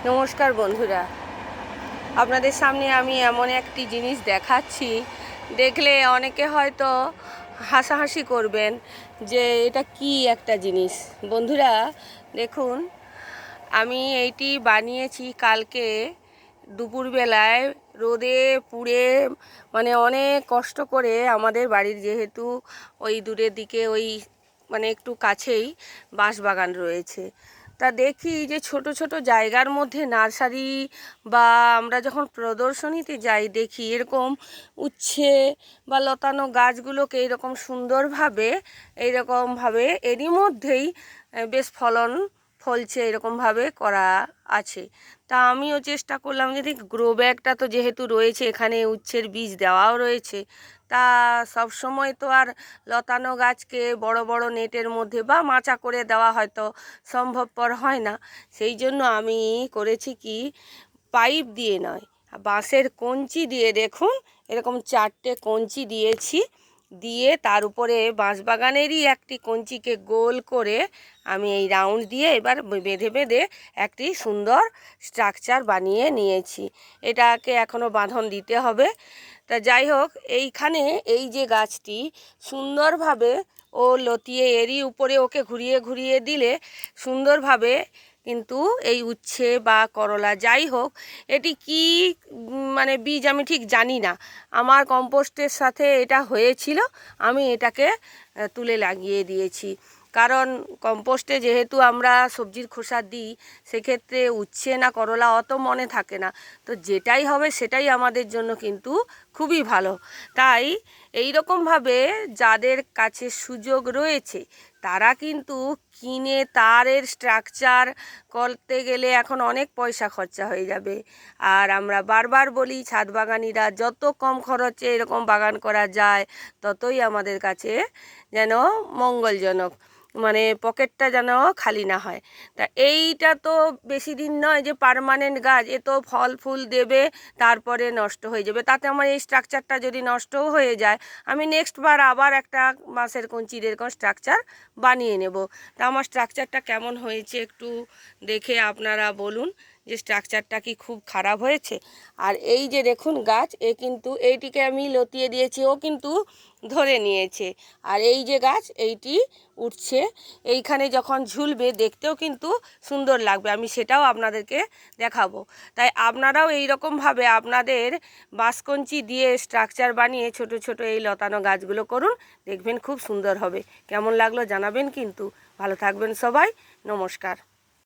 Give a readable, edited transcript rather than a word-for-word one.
নমস্কার বন্ধুরা, আপনাদের সামনে আমি এমন একটি জিনিস দেখাচ্ছি, দেখলে অনেকে হয়তো হাসাহাসি করবেন যে এটা কি একটা জিনিস। বন্ধুরা দেখুন, আমি এইটি বানিয়েছি কালকে দুপুরবেলায় রোদে পুড়ে, মানে অনেক কষ্ট করে। আমাদের বাড়ির যেহেতু ওই দূরের দিকে ওই মানে একটু কাছেই বাঁশবাগান রয়েছে, তা দেখি যে ছোট ছোট জায়গার মধ্যে নার্সারি বা আমরা যখন প্রদর্শনীতে যাই দেখি এরকম উচ্ছে বা লতানো গাছগুলোকে এরকম সুন্দরভাবে এরই মধ্যেই বেশ ফলছে এরকমভাবে করা আছে। তা আমিও চেষ্টা করলাম যদি গ্রো ব্যাগটা তো যেহেতু রয়েছে, এখানে উচ্ছের বীজ দেওয়াও রয়েছে, তা সব সময় তো আর লতানো গাছকে বড় বড় নেটের মধ্যে বা মাচা করে দেওয়া হয়তো সম্ভবপর হয় না। সেই জন্য আমি করেছি কি, পাইপ দিয়ে নয়, বাঁশের কঞ্চি দিয়ে, দেখুন এরকম 4টে কঞ্চি দিয়েছি, দিয়ে তার উপরে বাঁশবাগানেরই একটি কঞ্চিকে গোল করে আমি এই রাউন্ড দিয়ে এবার বেঁধে বেঁধে একটি সুন্দর স্ট্রাকচার বানিয়ে নিয়েছি। এটাকে এখনও বাঁধন দিতে হবে। তা যাই হোক, এইখানে এই যে গাছটি সুন্দরভাবে ও লতিয়ে এরই উপরে ওকে ঘুরিয়ে ঘুরিয়ে দিলে সুন্দরভাবে কিন্তু এই উচ্ছে বা করলা যাই হোক, এটি কি মানে বীজ আমি ঠিক জানি না, আমার কম্পোস্টের সাথে এটা হয়েছিল, আমি এটাকে তুলে লাগিয়ে দিয়েছি। কারণ কম্পোস্টে যেহেতু আমরা সবজির খোসা দিই, সেক্ষেত্রে উচ্ছে না করলা অত মনে থাকে না, তো যেটাই হবে সেটাই আমাদের জন্য কিন্তু খুবই ভালো। তাই এই রকমভাবে যাদের কাছে সুযোগ রয়েছে তারা কিন্তু কিনে তারের স্ট্রাকচার করতে গেলে এখন অনেক পয়সা খরচা হয়ে যাবে। আর আমরা বারবার বলি, ছাদ বাগানিরা যত কম খরচে এরকম বাগান করা যায় ততই আমাদের কাছে যেন মঙ্গলজনক, মানে পকেটটা যেন খালি না হয়। তা এইটা তো বেশি দিন নয় যে পার্মানেন্ট গাছ, এ তো ফল ফুল দেবে তারপরে নষ্ট হয়ে যাবে। তাতে আমার এই স্ট্রাকচারটা যদি নষ্টও হয়ে যায়, আমি নেক্সট বার আবার একটা বাঁশের কঞ্চির এরকম স্ট্রাকচার বানিয়ে নেব। তা আমার স্ট্রাকচারটা কেমন হয়েছে একটু দেখে আপনারা বলুন যে স্ট্রাকচারটা কি খুব খারাপ হয়েছে। আর এই যে দেখুন গাছ, কিন্তু এইটিকে আমি লতিয়ে দিয়েছি, ও কিন্তু ধরে নিয়েছে। আর এই যে গাছ এইটি উঠছে, এইখানে যখন ঝুলবে দেখতেও কিন্তু সুন্দর লাগবে, আমি সেটাও আপনাদেরকে দেখাবো। তাই আপনারাও এই রকমভাবে আপনাদের বাঁশকঞ্চি দিয়ে স্ট্রাকচার বানিয়ে ছোট ছোট এই লতানো গাছগুলো করুন, দেখবেন খুব সুন্দর হবে। কেমন লাগলো জানাবেন কিন্তু। ভালো থাকবেন সবাই, নমস্কার।